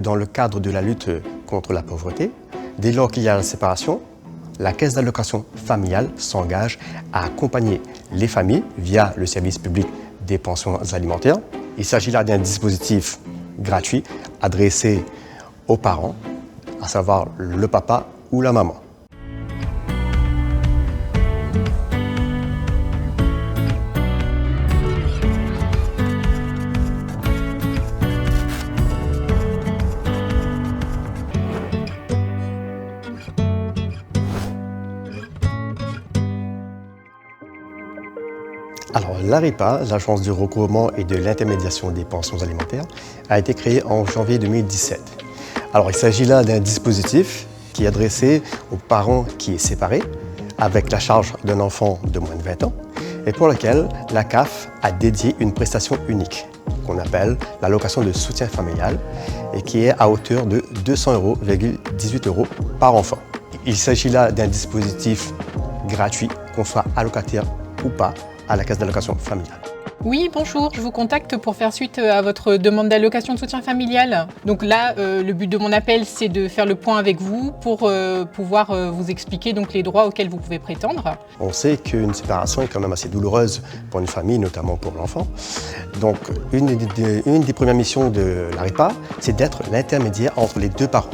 Dans le cadre de la lutte contre la pauvreté, dès lors qu'il y a la séparation, la Caisse d'allocation familiale s'engage à accompagner les familles via le service public des pensions alimentaires. Il s'agit là d'un dispositif gratuit adressé aux parents, à savoir le papa ou la maman. Alors, l'ARIPA, l'Agence du recouvrement et de l'intermédiation des pensions alimentaires, a été créée en janvier 2017. Alors, il s'agit là d'un dispositif qui est adressé aux parents qui est séparé, avec la charge d'un enfant de moins de 20 ans, et pour lequel la CAF a dédié une prestation unique, qu'on appelle l'allocation de soutien familial, et qui est à hauteur de 200,18 € par enfant. Il s'agit là d'un dispositif gratuit, qu'on soit allocataire ou pas, à la Caisse d'allocation familiale. Oui, bonjour, je vous contacte pour faire suite à votre demande d'allocation de soutien familial. Donc là, le but de mon appel, c'est de faire le point avec vous pour pouvoir vous expliquer donc, les droits auxquels vous pouvez prétendre. On sait qu'une séparation est quand même assez douloureuse pour une famille, notamment pour l'enfant. Donc, une des premières missions de l'ARIPA, c'est d'être l'intermédiaire entre les deux parents,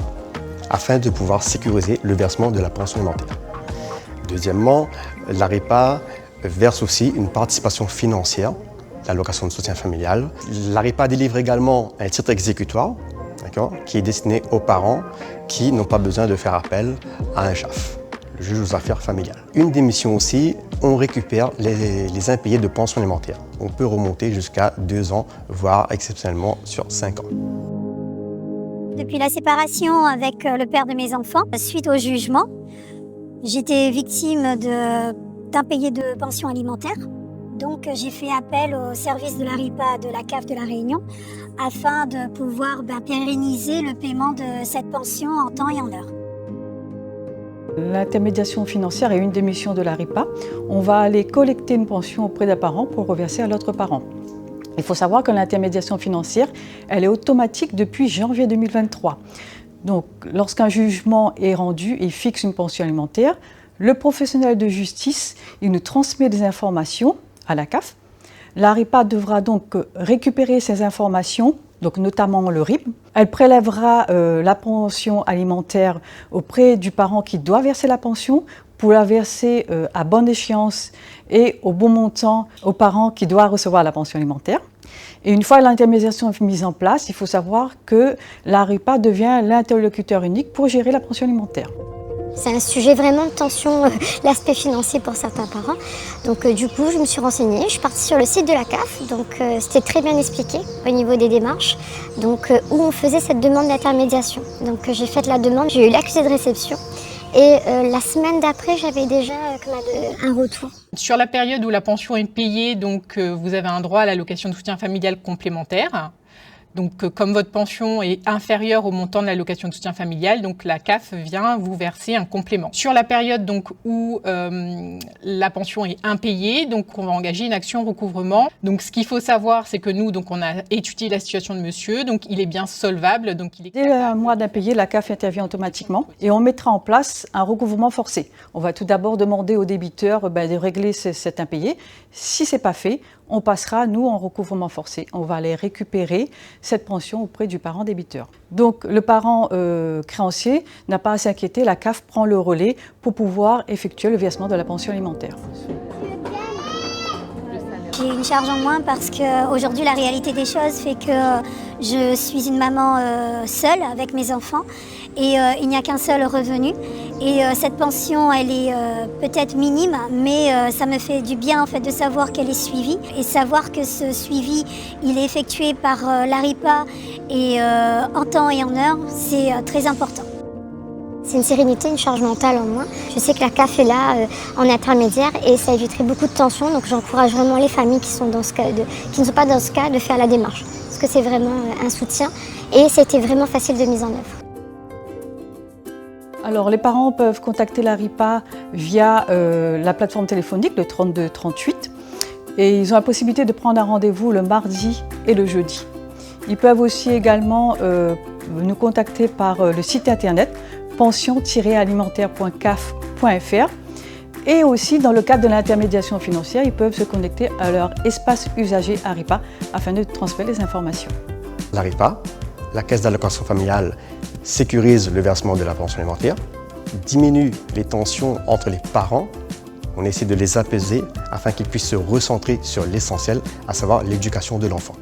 afin de pouvoir sécuriser le versement de la pension alimentaire. Deuxièmement, l'ARIPA verse aussi une participation financière, l'allocation de soutien familial. L'ARIPA délivre également un titre exécutoire, qui est destiné aux parents qui n'ont pas besoin de faire appel à un JAF, le juge aux affaires familiales. Une des missions aussi, on récupère les impayés de pension alimentaire. On peut remonter jusqu'à 2 ans, voire exceptionnellement sur 5 ans. Depuis la séparation avec le père de mes enfants, suite au jugement, j'étais victime d'impayés de pension alimentaire. Donc j'ai fait appel au service de l'ARIPA de la CAF de La Réunion afin de pouvoir pérenniser le paiement de cette pension en temps et en heure. L'intermédiation financière est une des missions de l'ARIPA. On va aller collecter une pension auprès d'un parent pour reverser à l'autre parent. Il faut savoir que l'intermédiation financière, elle est automatique depuis janvier 2023. Donc lorsqu'un jugement est rendu et fixe une pension alimentaire, le professionnel de justice, il nous transmet des informations à la CAF. L'ARIPA devra donc récupérer ces informations, donc notamment le RIB. Elle prélèvera la pension alimentaire auprès du parent qui doit verser la pension pour la verser à bonne échéance et au bon montant au parent qui doit recevoir la pension alimentaire. Et une fois l'intermédiation mise en place, il faut savoir que l'ARIPA devient l'interlocuteur unique pour gérer la pension alimentaire. C'est un sujet vraiment de tension, l'aspect financier pour certains parents. Donc du coup, je me suis renseignée, je suis partie sur le site de la CAF, donc c'était très bien expliqué au niveau des démarches, donc où on faisait cette demande d'intermédiation. Donc j'ai fait la demande, j'ai eu l'accusé de réception et la semaine d'après, j'avais déjà un retour. Sur la période où la pension est payée, donc vous avez un droit à l'allocation de soutien familial complémentaire. Donc, comme votre pension est inférieure au montant de l'allocation de soutien familial, donc la CAF vient vous verser un complément. Sur la période donc, où la pension est impayée, donc on va engager une action recouvrement. Donc, ce qu'il faut savoir, c'est que nous, donc, on a étudié la situation de monsieur, donc il est bien solvable. Donc il est... Dès un mois d'impayé, la CAF intervient automatiquement et on mettra en place un recouvrement forcé. On va tout d'abord demander au débiteur de régler cet impayé. Si ce n'est pas fait, on passera, nous, en recouvrement forcé. On va aller récupérer cette pension auprès du parent débiteur. Donc, le parent créancier n'a pas à s'inquiéter, la CAF prend le relais pour pouvoir effectuer le versement de la pension alimentaire. J'ai une charge en moins parce qu'aujourd'hui, la réalité des choses fait que je suis une maman seule avec mes enfants et il n'y a qu'un seul revenu. Et cette pension, elle est peut-être minime, mais ça me fait du bien en fait, de savoir qu'elle est suivie et savoir que ce suivi, il est effectué par l'ARIPA et en temps et en heure, c'est très important. C'est une sérénité, une charge mentale en moins. Je sais que la CAF est là en intermédiaire et ça éviterait beaucoup de tensions. Donc j'encourage vraiment les familles qui ne sont pas dans ce cas de faire la démarche. Parce que c'est vraiment un soutien et c'était vraiment facile de mise en œuvre. Alors les parents peuvent contacter l'ARIPA via la plateforme téléphonique, le 32 38. Et ils ont la possibilité de prendre un rendez-vous le mardi et le jeudi. Ils peuvent aussi également nous contacter par le site internet pension-alimentaire.caf.fr. Et aussi, dans le cadre de l'intermédiation financière, ils peuvent se connecter à leur espace usager ARIPA afin de transmettre les informations. L'ARIPA, la caisse d'allocation familiale, sécurise le versement de la pension alimentaire, diminue les tensions entre les parents. On essaie de les apaiser afin qu'ils puissent se recentrer sur l'essentiel, à savoir l'éducation de l'enfant.